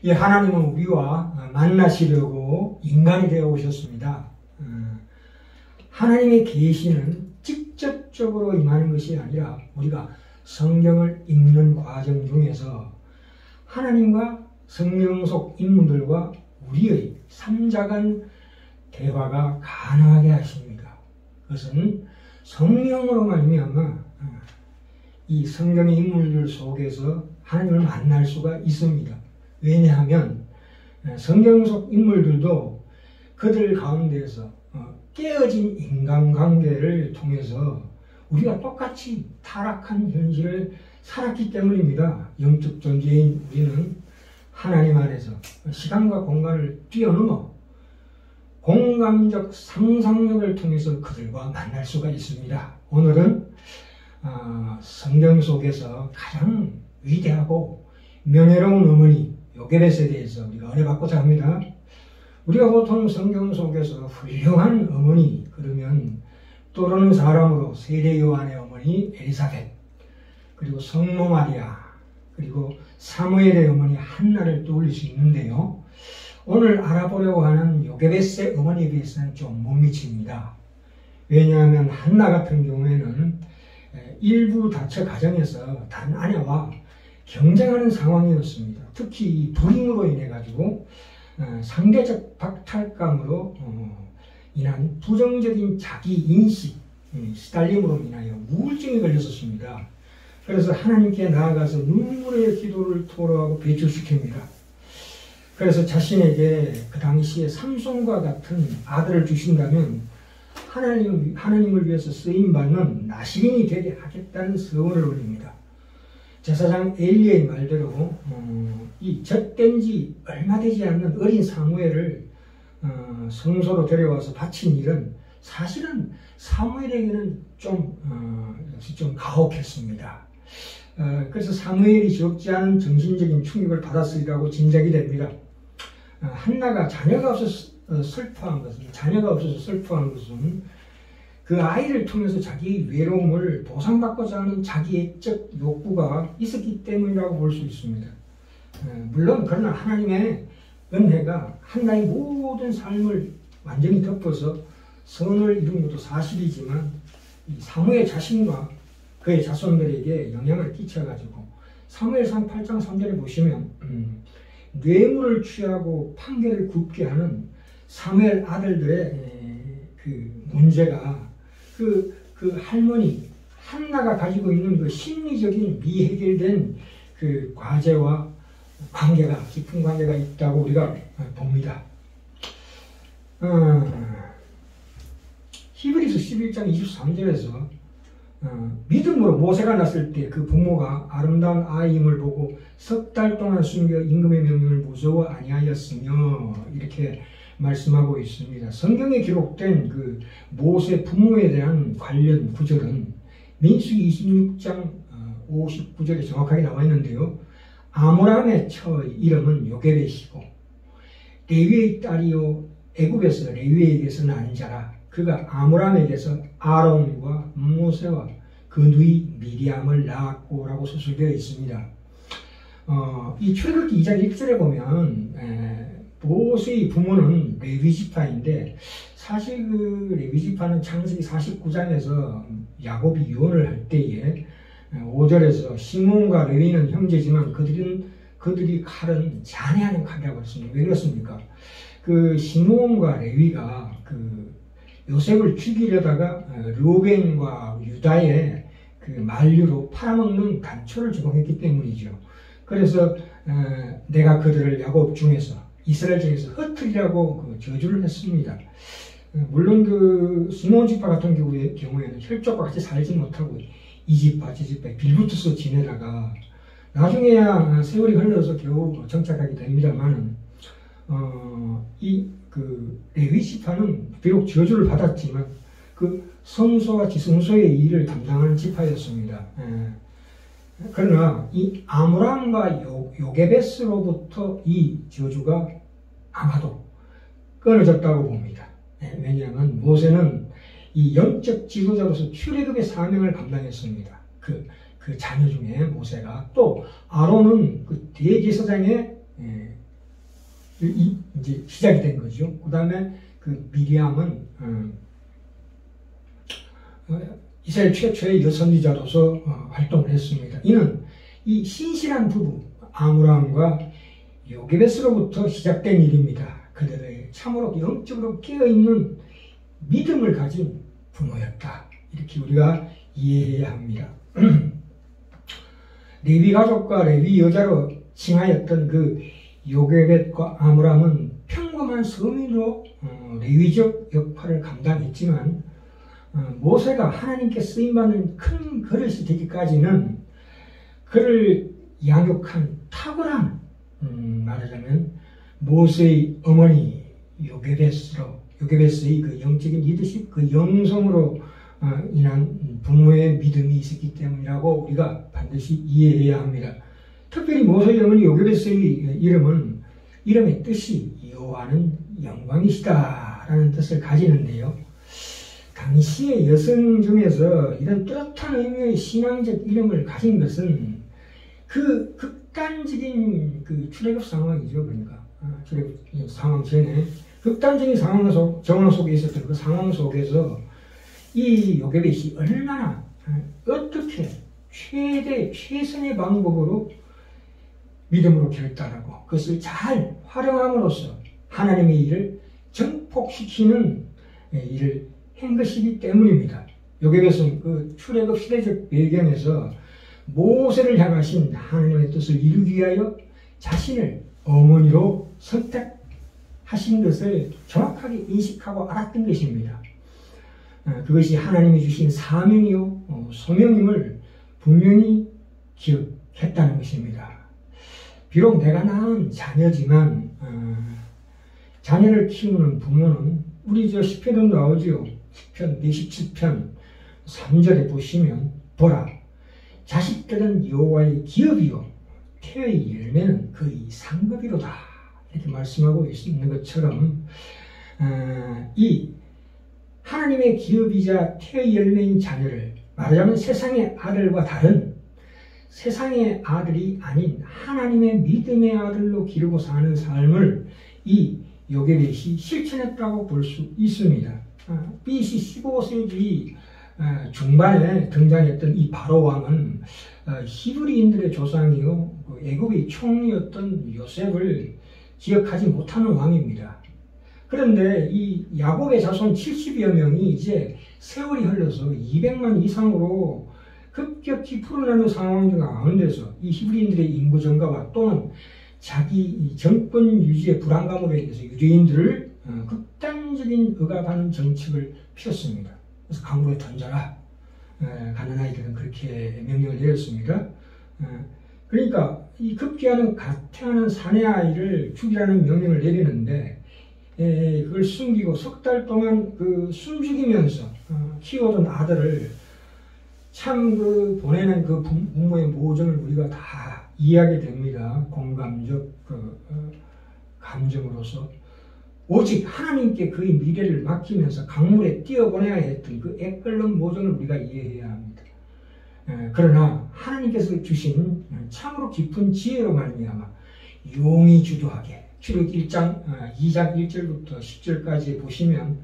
이 하나님은 우리와 만나시려고 인간이 되어 오셨습니다. 하나님의 계시는 직접적으로 임하는 것이 아니라 우리가 성경을 읽는 과정 중에서 하나님과 성경 속 인물들과 우리의 삼자간 대화가 가능하게 하십니다. 그것은 성령으로 말미암아 이 성경의 인물들 속에서 하나님을 만날 수가 있습니다. 왜냐하면 성경 속 인물들도 그들 가운데에서 깨어진 인간관계를 통해서 우리가 똑같이 타락한 현실을 살았기 때문입니다. 영적 존재인 우리는 하나님 안에서 시간과 공간을 뛰어넘어 공감적 상상력을 통해서 그들과 만날 수가 있습니다. 오늘은 성경 속에서 가장 위대하고 명예로운 어머니 요게벳에 대해서 우리가 은혜받고자 합니다. 우리가 보통 성경 속에서 훌륭한 어머니 그러면 떠오르는 사람으로 세례 요한의 어머니 엘리사벳, 그리고 성모 마리아, 그리고 사무엘의 어머니 한나를 떠올릴 수 있는데요. 오늘 알아보려고 하는 요게벳의 어머니에 비해서는 좀 못 미칩니다. 왜냐하면 한나 같은 경우에는 일부 다처 가정에서 단 아내와 경쟁하는 상황이었습니다. 특히 이 불임으로 인해 가지고 상대적 박탈감으로 인한 부정적인 자기 인식, 시달림으로 인하여 우울증에 걸렸었습니다. 그래서 하나님께 나아가서 눈물의 기도를 토로하고 배출시킵니다. 그래서 자신에게 그 당시에 삼손과 같은 아들을 주신다면 하나님을 위해서 쓰임받는 나시린이 되게 하겠다는 서원을 올립니다. 제사장 엘리의 말대로 이 젖된 지 얼마 되지 않는 어린 사무엘을 성소로 데려와서 바친 일은 사실은 사무엘에게는 좀 가혹했습니다. 그래서 사무엘이 적지 않은 정신적인 충격을 받았으리라고 짐작이 됩니다. 한나가 자녀가 없어서 슬퍼한 것은 그 아이를 통해서 자기의 외로움을 보상받고자 하는 자기애적 욕구가 있었기 때문이라고 볼 수 있습니다. 물론 그러나 하나님의 은혜가 한나의 모든 삶을 완전히 덮어서 선을 이룬 것도 사실이지만 이 사무엘 자신과 그의 자손들에게 영향을 끼쳐가지고 사무엘상 8장 3절에 보시면 뇌물을 취하고 판결을 굽게 하는 사무엘 아들들의 그 문제가 그 할머니 한나가 가지고 있는 그 심리적인 미해결된 그 과제와 깊은 관계가 있다고 우리가 봅니다. 히브리서 11장 23절에서 믿음으로 모세가 났을 때 그 부모가 아름다운 아이임을 보고 석 달 동안 숨겨 임금의 명령을 무서워 아니하였으며 이렇게 말씀하고 있습니다. 성경에 기록된 그 모세 부모에 대한 관련 구절은 민수기 26장 59절에 정확하게 나와 있는데요. 아므람의 처의 이름은 요게벳이고 레위의 딸이요 애굽에서 레위에게서 난 자라. 그가 아므람에게서 아론과 모세와 그 누이 미리암을 낳았고 라고 서술되어 있습니다. 이 출애굽기 2장 1절에 보면 모세의 부모는 레위지파인데 사실 그 레위지파는 창세기 49장에서 야곱이 유언을 할 때에 5절에서 시몬과 레위는 형제지만 그들이 칼은 잔해하는 칼이라고 했습니다. 왜 그렇습니까? 그 시몬과 레위가 그 요셉을 죽이려다가 르우벤과 유다의 그 만류로 팔아먹는 단초를 제공했기 때문이죠. 그래서 내가 그들을 야곱 중에서 이스라엘 중에서 흩으리라고 그 저주를 했습니다. 물론 그 시몬 지파 같은 경우에는 혈족과 같이 살지 못하고 이 지파 저 지파에 빌붙어서 지내다가 나중에야 세월이 흘러서 겨우 정착하게 됩니다만 이 그 레위 지파는 비록 저주를 받았지만 그 성소와 지성소의 일을 담당하는 지파였습니다. 그러나 이 아므람과 요게벳으로부터 이 저주가 아마도 끊어졌다고 봅니다. 왜냐하면 모세는 이 영적 지도자로서 출애굽의 사명을 감당했습니다. 그 자녀 중에 모세가 또 아론은 그 대제사장의 이제 시작이 된 거죠. 그 다음에 그 미리암은 이스라엘 최초의 여선지자로서 활동을 했습니다. 이는 이 신실한 부부 아므람과 요게벳으로부터 시작된 일입니다. 그들의 참으로 영적으로 깨어있는 믿음을 가진 부모였다. 이렇게 우리가 이해해야 합니다. 레위 가족과 레위 여자로 칭하였던 그 요게벳과 아므람은 평범한 서민으로 레위적 역할을 감당했지만 모세가 하나님께 쓰임받는 큰 그릇이 되기까지는 그를 양육한 탁월한 말하자면 모세의 어머니 요게벳의 그 영적인 리더십, 그 영성으로 인한 부모의 믿음이 있었기 때문이라고 우리가 반드시 이해해야 합니다. 특별히 모세의 어머니 요게벳의 이름의 뜻이 여호와는 영광이시다라는 뜻을 가지는데요. 당시의 여성 중에서 이런 뚜렷한 의미의 신앙적 이름을 가진 것은 그 극단적인 그 출애굽 상황이죠. 그러니까 출애굽 상황 전에 극단적인 정황 속에 있었던 그 상황 속에서 이 요게벳이 얼마나 어떻게 최선의 방법으로 믿음으로 결단하고 그것을 잘 활용함으로써 하나님의 일을 정복시키는 일을 한 것이기 때문입니다. 요게벳은 그 출애굽 시대적 배경에서 모세를 향하신 하나님의 뜻을 이루기 위하여 자신을 어머니로 선택하신 것을 정확하게 인식하고 알았던 것입니다. 그것이 하나님이 주신 사명이요 소명임을 분명히 기억했다는 것입니다. 비록 내가 낳은 자녀지만 자녀를 키우는 부모는 우리 시편에도 나오지요. 시편 117편 3절에 보시면 보라 자식들은 여호와의 기업이요 태의 열매는 그의 상급이로다 이렇게 말씀하고 있는 것처럼 이 하나님의 기업이자 태의 열매인 자녀를 말하자면 세상의 아들과 다른 세상의 아들이 아닌 하나님의 믿음의 아들로 기르고 사는 삶을 이 요게벳이 실천했다고 볼 수 있습니다. BC 15세기 중반에 등장했던 이 바로 왕은 히브리인들의 조상이요 애굽의 총리였던 요셉을 기억하지 못하는 왕입니다. 그런데 이 야곱의 자손 70여 명이 이제 세월이 흘러서 200만 이상으로 급격히 풀어나는 상황 가운데서 이 히브리인들의 인구 증가와 또는 자기 정권 유지의 불안감으로 인해서 유대인들을 극단적인 억압하는 정책을 폈습니다. 그래서 강물에 던져라. 가난아이들은 그렇게 명령을 내렸습니다. 그러니까 이 급기야는 갓 태어난 사내 아이를 죽이라는 명령을 내리는데 그걸 숨기고 석 달 동안 숨죽이면서 키워둔 아들을 참 보내는 그 부모의 모정을 우리가 다 이해하게 됩니다. 공감적 감정으로서 오직 하나님께 그의 미래를 맡기면서 강물에 뛰어보내야 했던 그 애끓는 모정을 우리가 이해해야 합니다. 그러나 하나님께서 주신 참으로 깊은 지혜로 말미암아 용이 주도하게 출애굽 2장 1절부터 10절까지 보시면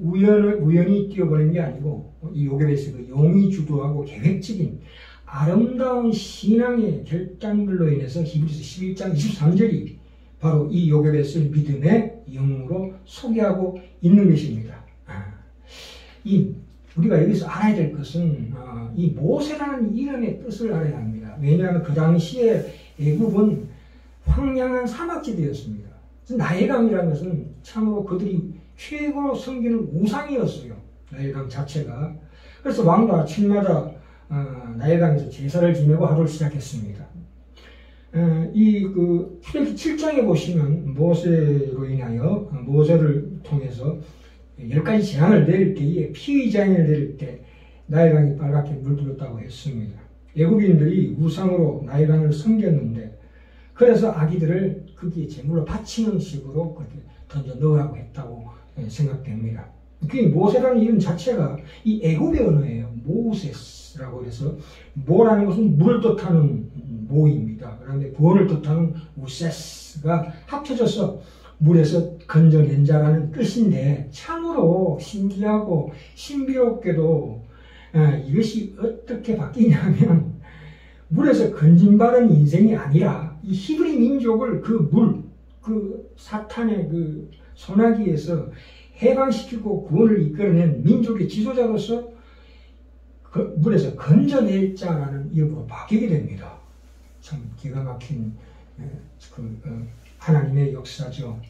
우연히 뛰어보낸 게 아니고 이 요게벳의 그 용이 주도하고 계획적인 아름다운 신앙의 결단들로 인해서 히브리서 11장 23절이 바로 이 요게벳을 믿음의 영으로 소개하고 있는 것입니다. 우리가 여기서 알아야 될 것은 이 모세라는 이름의 뜻을 알아야 합니다. 왜냐하면 그 당시에 애굽은 황량한 사막지대였습니다. 나일강이라는 것은 참으로 그들이 최고로 섬기는 우상이었어요. 나일강 자체가. 그래서 왕도 아침마다 나일강에서 제사를 지내고 하루를 시작했습니다. 출애굽 7장에 보시면 모세로 인하여 모세를 통해서 10가지 재앙을 내릴 때에 피의자인을 내릴 때 나일강이 빨갛게 물들었다고 했습니다. 애굽인들이 우상으로 나일강을 섬겼는데 그래서 아기들을 거기에 제물로 바치는 식으로 그렇게 던져 넣으라고 했다고 생각됩니다. 그 모세라는 이름 자체가 이 애굽의 언어예요. 모세스라고 해서 모라는 것은 물을 뜻하는 모입니다. 그런데 구원을 뜻하는 우세스가 합쳐져서 물에서 건져낸 자라는 뜻인데 참으로 신기하고 신비롭게도 이것이 어떻게 바뀌냐면 물에서 건진받은 인생이 아니라 이 히브리 민족을 그 사탄의 그 소나기에서 해방시키고 구원을 이끌어낸 민족의 지도자로서 그 물에서 건져낼 자라는 이름으로 바뀌게 됩니다. 참 기가 막힌 하나님의 역사죠.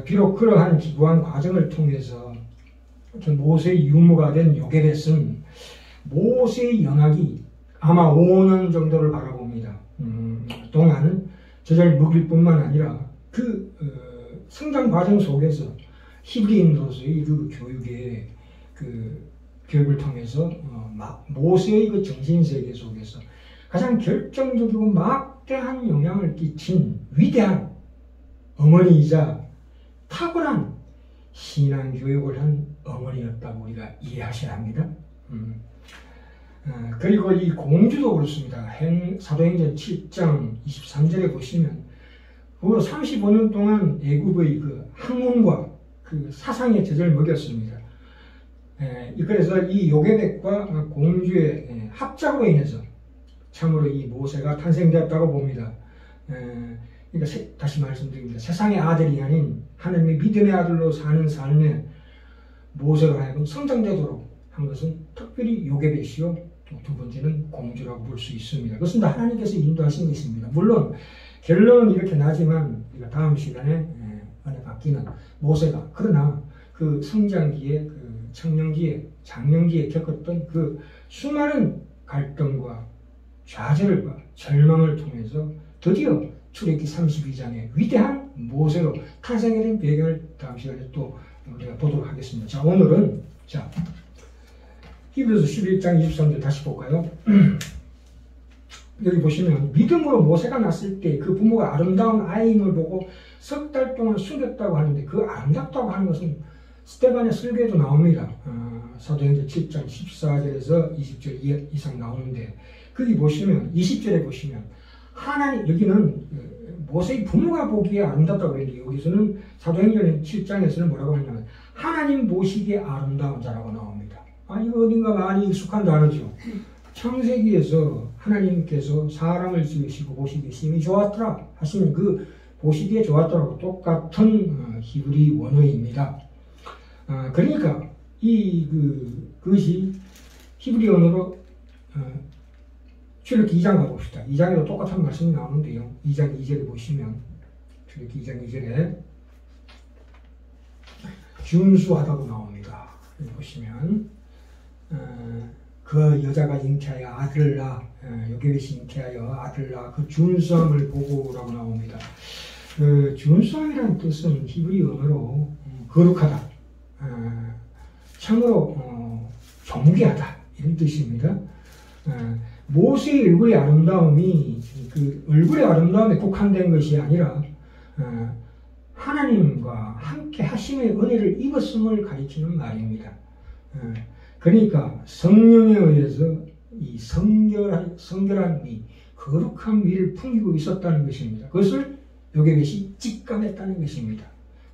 비록 그러한 기구한 과정을 통해서 모세의 유무가 된 요게벳은 모세의 영악이 아마 5년 정도를 바라봅니다. 동안 저절 먹일 뿐만 아니라 그 성장 과정 속에서 히브리인으로서의 그 교육의 교육을 통해서 모세의 그 정신세계 속에서 가장 결정적이고 막대한 영향을 끼친 위대한 어머니이자 탁월한 신앙교육을 한 어머니였다고 우리가 이해하셔야 합니다. 그리고 이 공주도 그렇습니다. 사도행전 7장 23절에 보시면 그 35년 동안 애굽의 그 학문과 그 사상의 젖을 먹였습니다. 그래서 이 요게벳과 공주의 합작으로 인해서 참으로 이 모세가 탄생되었다고 봅니다. 그러니까 다시 말씀드립니다. 세상의 아들이 아닌 하나님의 믿음의 아들로 사는 삶에 모세로 하여금 성장되도록 한 것은 특별히 요게벳이요, 또 두 번째는 공주라고 볼 수 있습니다. 그것은 다 하나님께서 인도하신 것입니다. 물론 결론은 이렇게 나지만 우리가 다음 시간에 은혜 받기는 모세가 그러나 그 성장기에 그 청년기에 장년기에 겪었던 그 수많은 갈등과 좌절과 절망을 통해서 드디어 출애굽기 32장의 위대한 모세로 탄생에 된 배경을 다음 시간에 또 우리가 보도록 하겠습니다. 자, 오늘은 히브리서 11장 23절 다시 볼까요? 여기 보시면 믿음으로 모세가 났을 때 그 부모가 아름다운 아이임을 보고 석 달 동안 숨겼다고 하는데 그 아름답다고 하는 것은 스데반의 설교에도 나옵니다. 사도행전 7장 14절에서 20절 이상 나오는데 거기 보시면 20절에 보시면 하나님, 여기는 모세의 부모가 보기에 아름답다고 그랬는데 여기서는 사도행전 7장에서는 뭐라고 하냐면 하나님 보시기에 아름다운 자라고 나옵니다. 이거 어딘가 많이 익숙한 단어죠. 창세기에서 하나님께서 사람을 지으시고 보시기에 심히 좋았더라 하시는 그 보시기에 좋았더라고 똑같은 히브리 원어입니다. 그러니까 그것이 히브리 언어로 출애굽기 2장 가봅시다. 2장에도 똑같은 말씀이 나오는데요. 2장 2절에 보시면 출애굽기 2장 2절에 준수하다고 나옵니다. 여기 보시면 그 여자가 잉태하여 아들을 낳아 요게벳이 잉태하여 아들을 낳아 그 준수함을 보고라고 나옵니다. 그 준수함이라는 뜻은 히브리 언어로 거룩하다, 참으로 존귀하다 이런 뜻입니다. 모세의 얼굴의 아름다움이 그 얼굴의 아름다움에 국한된 것이 아니라 하나님과 함께 하심의 은혜를 입었음을 가리키는 말입니다. 그러니까 성령에 의해서 이 성결한 미, 거룩한 미를 풍기고 있었다는 것입니다. 그것을 요게벳이 직감했다는 것입니다.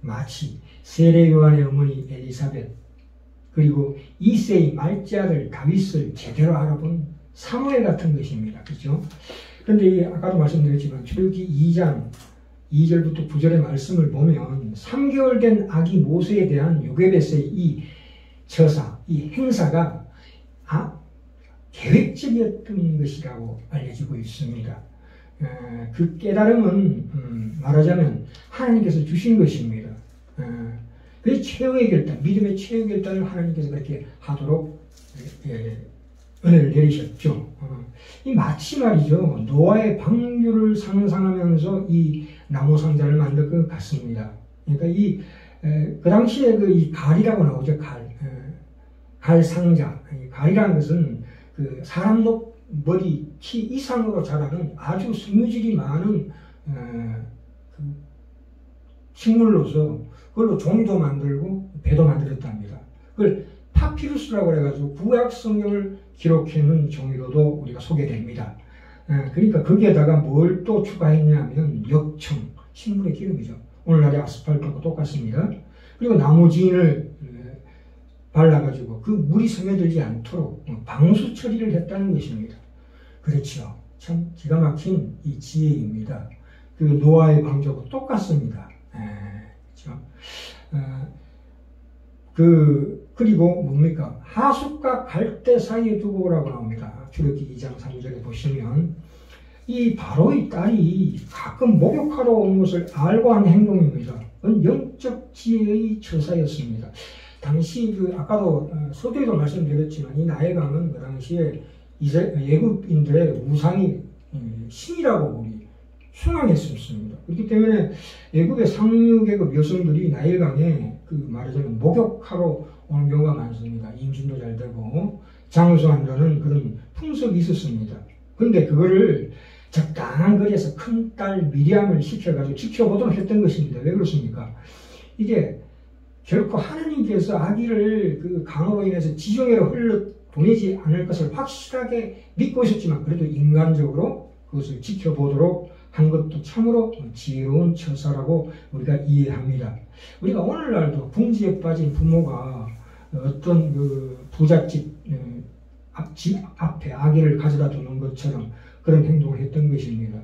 마치 세례 요한의 어머니 엘리사벳 그리고 이세의 말째 아들 다윗을 제대로 알아본 사무엘 같은 것입니다. 그렇죠? 그런데 아까도 말씀드렸지만 출애굽기 2장 2절부터 9절의 말씀을 보면 3개월 된 아기 모세에 대한 요게벳의 이 처사, 이 행사가 계획적이었던 것이라고 알려지고 있습니다. 그 깨달음은 말하자면 하나님께서 주신 것입니다. 그 최후의 결단, 믿음의 최후의 결단을 하나님께서 그렇게 하도록 은혜를 내리셨죠. 이 마치 말이죠. 노아의 방주를 상상하면서 이 나무 상자를 만들 것 같습니다. 그러니까 그 당시에 이 갈이라고 나오죠. 갈 상자. 갈이라는 것은 그 사람 머리 키 이상으로 자라는 아주 섬유질이 많은 식물로서 그걸로 종이도 만들고 배도 만들었답니다. 그걸 파피루스라고 해가지고 구약 성경을 기록해 놓은 종이로도 우리가 소개됩니다. 그러니까 거기에다가 뭘 또 추가했냐면 역청, 식물의 기름이죠. 오늘날의 아스팔트하고 똑같습니다. 그리고 나무진을 발라가지고 그 물이 스며들지 않도록 방수 처리를 했다는 것입니다. 그렇죠. 참 기가 막힌 이 지혜입니다. 그 노아의 방주하고 똑같습니다. 그렇죠. 그리고 뭡니까? 하숫과 갈대 사이에 두고라고 나옵니다. 출애굽기 2장 3절에 보시면 이 바로의 딸이 가끔 목욕하러 오는 것을 알고 한 행동입니다. 영적 지혜의 처사였습니다. 당시 아까도 서두에도 말씀드렸지만 이 나일강은 그 당시에 애굽인들의 우상이 신이라고 우리 숭앙했었습니다. 그렇기 때문에 애굽의 상류계급 여성들이 나일강에 말하자면 목욕하러 오는 경우가 많습니다. 임신도 잘 되고 장수한다는 그런 풍습이 있었습니다. 그런데 그거를 적당한 거리에서 큰딸 미리암을 시켜가지고 지켜보도록 했던 것입니다. 왜 그렇습니까? 이게 결코 하나님께서 아기를 그 강으로 인해서 지정해로 흘러 보내지 않을 것을 확실하게 믿고 있었지만 그래도 인간적으로 그것을 지켜보도록 한 것도 참으로 지혜로운 처사라고 우리가 이해합니다. 우리가 오늘날도 궁지에 빠진 부모가 어떤 그 부잣집 집 앞에 아기를 가져다 두는 것처럼 그런 행동을 했던 것입니다.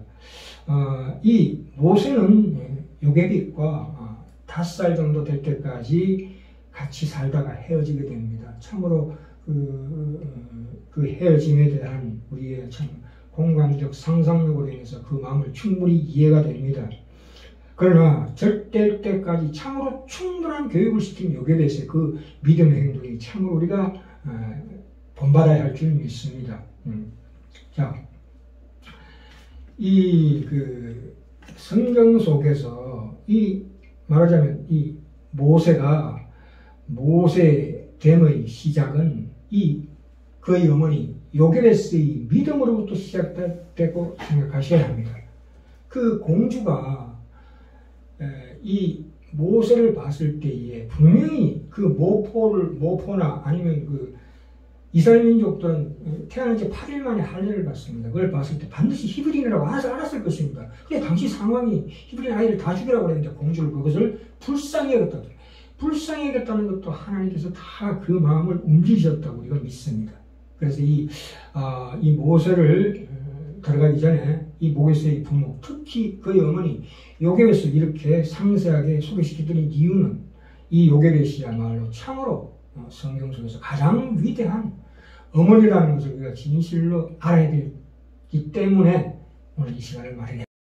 이 모세는 요게빗과 5살 정도 될 때까지 같이 살다가 헤어지게 됩니다. 참으로 그 헤어짐에 대한 우리의 참 공감적 상상력으로 인해서 그 마음을 충분히 이해가 됩니다. 그러나 절대 때까지 참으로 충분한 교육을 시킨 요게벳의 그 믿음의 행동이 참으로 우리가 본받아야 할 줄 믿습니다. 자, 성경 속에서 말하자면 이 모세가 모세됨의 시작은 그의 어머니 요게벳의 믿음으로부터 시작됐다고 생각하셔야 합니다. 그 공주가 이 모세를 봤을 때에 분명히 그 모포나 아니면 이스라엘 민족들은 태어난 지 8일 만에 할례를 받습니다. 그걸 봤을 때 반드시 히브리인이라고 알았을 것입니다. 근데 당시 상황이 히브리인 아이를 다 죽이라고 그랬는데 공주를 그것을 불쌍히 여겼다. 불쌍히 여겼다는 것도 하나님께서 다 그 마음을 움직이셨다고 우리가 믿습니다. 그래서 이 모세를 들어가기 전에 이 모세의 부모, 특히 그의 어머니 요게벳을 이렇게 상세하게 소개시켜드린 이유는 이 요게벳이야말로 참으로 성경 속에서 가장 위대한 어머니라는 것을 우리가 진실로 알아야 되기 때문에 오늘 이 시간을 마련했습니다.